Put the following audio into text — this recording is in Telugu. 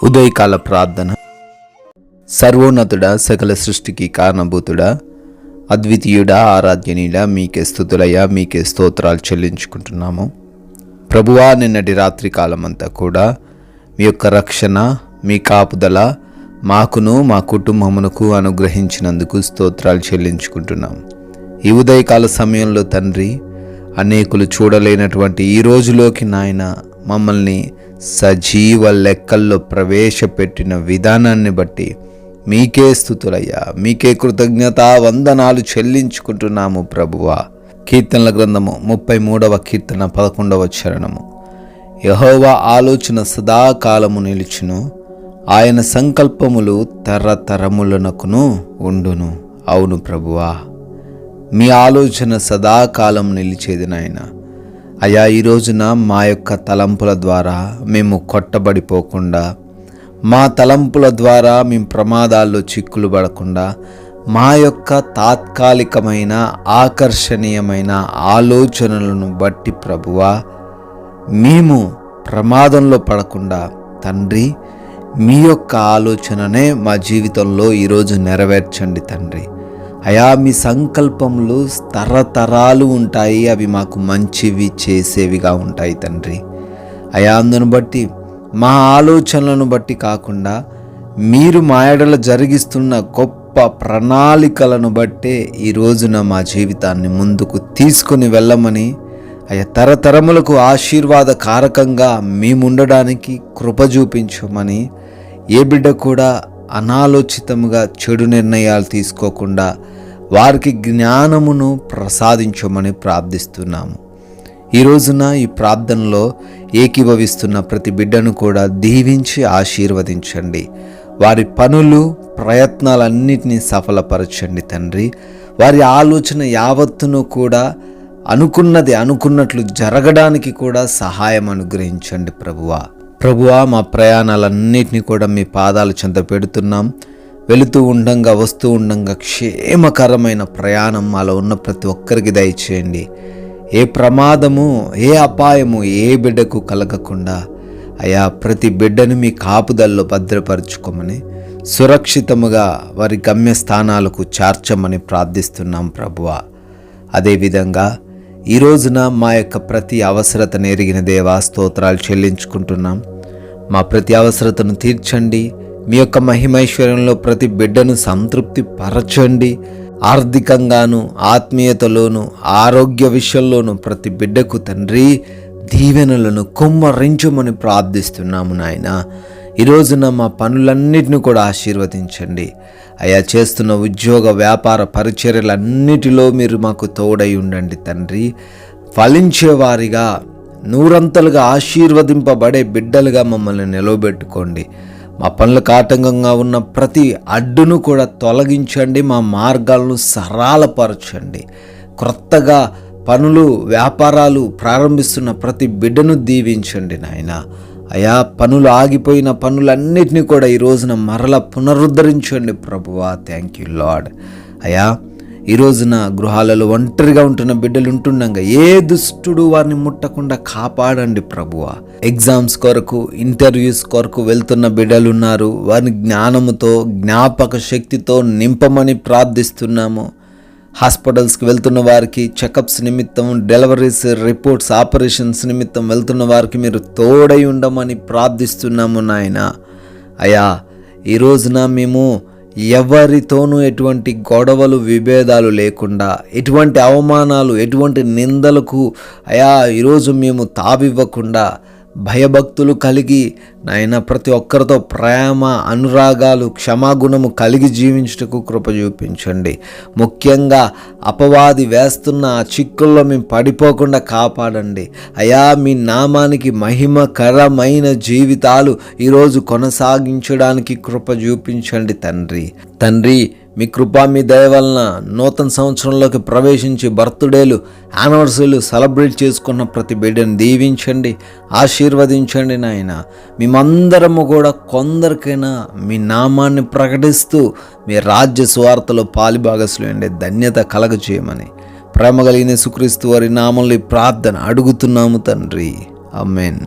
ఉదయకాల ప్రార్థన. సర్వోన్నతుడా, సకల సృష్టికి కారణభూతుడా, అద్వితీయుడా, ఆరాధ్యనీయుడా, మీకే స్తుతులయ్యా, మీకే స్తోత్రాలు చెల్లించుకుంటున్నాము. ప్రభువా, నిన్నటి రాత్రి కాలమంతా కూడా మీ యొక్క రక్షణ, మీ కాపుదల మాకును మా కుటుంబమునకు అనుగ్రహించినందుకు స్తోత్రాలు చెల్లించుకుంటున్నాం. ఈ ఉదయకాల సమయంలో తండ్రి, అనేకులు చూడలేనటువంటి ఈ రోజులోకి నాయన మమ్మల్ని సజీవ లెక్కల్లో ప్రవేశపెట్టిన విధానాన్ని బట్టి మీకే స్తుతులయ్యా, మీకే కృతజ్ఞత వందనాలు చెల్లించుకుంటున్నాము ప్రభువా. కీర్తనల గ్రంథము 33వ కీర్తన 11వ చరణము. యెహోవా ఆలోచన సదాకాలము నిలుచును, ఆయన సంకల్పములు తరతరములనకును ఉండును. అవును ప్రభువా, మీ ఆలోచన సదాకాలం నిలిచేది నాయన. అయ్యా, ఈ రోజున మా యొక్క తలంపుల ద్వారా మేము కొట్టబడిపోకుండా, మా తలంపుల ద్వారా మేము ప్రమాదాల్లో చిక్కులు పడకుండా, మా యొక్క తాత్కాలికమైన ఆకర్షణీయమైన ఆలోచనలను బట్టి ప్రభువా మేము ప్రమాదంలో పడకుండా తండ్రి, మీ యొక్క ఆలోచననే మా జీవితంలో ఈరోజు నెరవేర్చండి తండ్రి. అయా, మీ సంకల్పములు తరతరాలు ఉంటాయి, అవి మాకు మంచివి చేసేవిగా ఉంటాయి తండ్రి. అయా, అందును బట్టి మా ఆలోచనలను బట్టి కాకుండా మీరు మా ఎడల జరిగిస్తున్న గొప్ప ప్రణాళికలను బట్టే ఈ రోజున మా జీవితాన్ని ముందుకు తీసుకొని వెళ్ళమని, అయ్యా తరతరములకు ఆశీర్వాదకారకంగా మేముండడానికి కృప చూపించమని, ఏ బిడ్డ కూడా అనాలోచితముగా చెడు నిర్ణయాలు తీసుకోకుండా వారికి జ్ఞానమును ప్రసాదించమని ప్రార్థిస్తున్నాము. ఈ రోజున ఈ ప్రార్థనలో ఏకీభవిస్తున్న ప్రతి బిడ్డను కూడా దీవించి ఆశీర్వదించండి. వారి పనులు ప్రయత్నాలన్నిటినీ సఫలపరచండి తండ్రి. వారి ఆలోచన యావత్తును కూడా అనుకున్నది అనుకున్నట్లు జరగడానికి కూడా సహాయం అనుగ్రహించండి ప్రభువా, మా ప్రయాణాలన్నిటినీ కూడా మీ పాదాల చెంత పెడుతున్నాం. వెళుతూ ఉండంగా వస్తూ ఉండంగా క్షేమకరమైన ప్రయాణం మాలో ఉన్న ప్రతి ఒక్కరికి దయచేయండి. ఏ ప్రమాదము, ఏ అపాయము ఏ బిడ్డకు కలగకుండా అయా ప్రతి బిడ్డను మీ కాపుదల్లో భద్రపరుచుకోమని, సురక్షితముగా వారి గమ్యస్థానాలకు చేర్చమని ప్రార్థిస్తున్నాం ప్రభువా. అదేవిధంగా ఈ రోజున మా యొక్క ప్రతి అవసరతను ఎరిగిన దేవా స్తోత్రాలు చెల్లించుకుంటున్నాం. మా ప్రతి అవసరతను తీర్చండి. మీ యొక్క మహిమైశ్వర్యంలో ప్రతి బిడ్డను సంతృప్తి పరచండి. ఆర్థికంగాను, ఆత్మీయతలోను, ఆరోగ్య విషయంలోను ప్రతి బిడ్డకు తండ్రి దీవెనలను కుమ్మరించమని ప్రార్థిస్తున్నాము నాయన. ఈ రోజున మా పనులన్నిటిని కూడా ఆశీర్వదించండి. అయా, చేస్తున్న ఉద్యోగ వ్యాపార పరిచర్యలన్నిటిలో మీరు మాకు తోడై ఉండండి తండ్రి. ఫలించేవారిగా, నూరంతలుగా ఆశీర్వదింపబడే బిడ్డలుగా మమ్మల్ని నిలవబెట్టుకోండి. మా పనులకు ఆటంకంగా ఉన్న ప్రతి అడ్డును కూడా తొలగించండి. మా మార్గాలను సరళపరచండి. క్రొత్తగా పనులు, వ్యాపారాలు ప్రారంభిస్తున్న ప్రతి బిడ్డను దీవించండి నాయన. అయా, పనులు ఆగిపోయిన పనులన్నిటినీ కూడా ఈ రోజున మరలా పునరుద్ధరించండి ప్రభువా. Thank you lord. అయా, ఈ రోజున గృహాలలో ఒంటరిగా ఉంటున్న బిడ్డలు ఉంటుండగా ఏ దుష్టుడు వారిని ముట్టకుండా కాపాడండి ప్రభువా. ఎగ్జామ్స్ కొరకు, ఇంటర్వ్యూస్ కొరకు వెళ్తున్న బిడ్డలు ఉన్నారు. వారిని జ్ఞానముతో, జ్ఞాపక శక్తితో నింపమని ప్రార్థిస్తున్నాము. హాస్పిటల్స్కి వెళ్తున్న వారికి చెకప్స్ నిమిత్తం, డెలివరీస్, రిపోర్ట్స్, ఆపరేషన్స్ నిమిత్తం వెళ్తున్న వారికి మీరు తోడై ఉండమని ప్రార్థిస్తున్నాము నాయన. అయా, ఈ రోజున మేము ఎవరితోనూ ఎటువంటి గొడవలు, విభేదాలు లేకుండా, ఎటువంటి అవమానాలు, ఎటువంటి నిందలకు అయా ఈరోజు మేము తావివ్వకుండా భయభక్తులు కలిగి నాయన ప్రతి ఒక్కరితో ప్రేమ, అనురాగాలు, క్షమాగుణము కలిగి జీవించుటకు కృప చూపించండి. ముఖ్యంగా అపవాది వేస్తున్న ఆ చిక్కుల్లో మేము పడిపోకుండా కాపాడండి. అయా, మీ నామానికి మహిమకరమైన జీవితాలు ఈరోజు కొనసాగించడానికి కృప చూపించండి తండ్రి. మీ కృప, మీ దయ వలన నూతన సంవత్సరంలోకి ప్రవేశించి బర్త్డేలు, యానివర్సరీలు సెలబ్రేట్ చేసుకున్న ప్రతి బిడ్డను దీవించండి, ఆశీర్వదించండి నాయన. మేమందరము కూడా కొందరికైనా మీ నామాన్ని ప్రకటిస్తూ మీ రాజ్య సువార్తలో పాలిభాగస్సులు ధన్యత కలగజేయమని ప్రేమ కలిగిన యేసుక్రీస్తు వారి నామంలో ప్రార్థన అడుగుతున్నాము తండ్రి. ఆమేన్.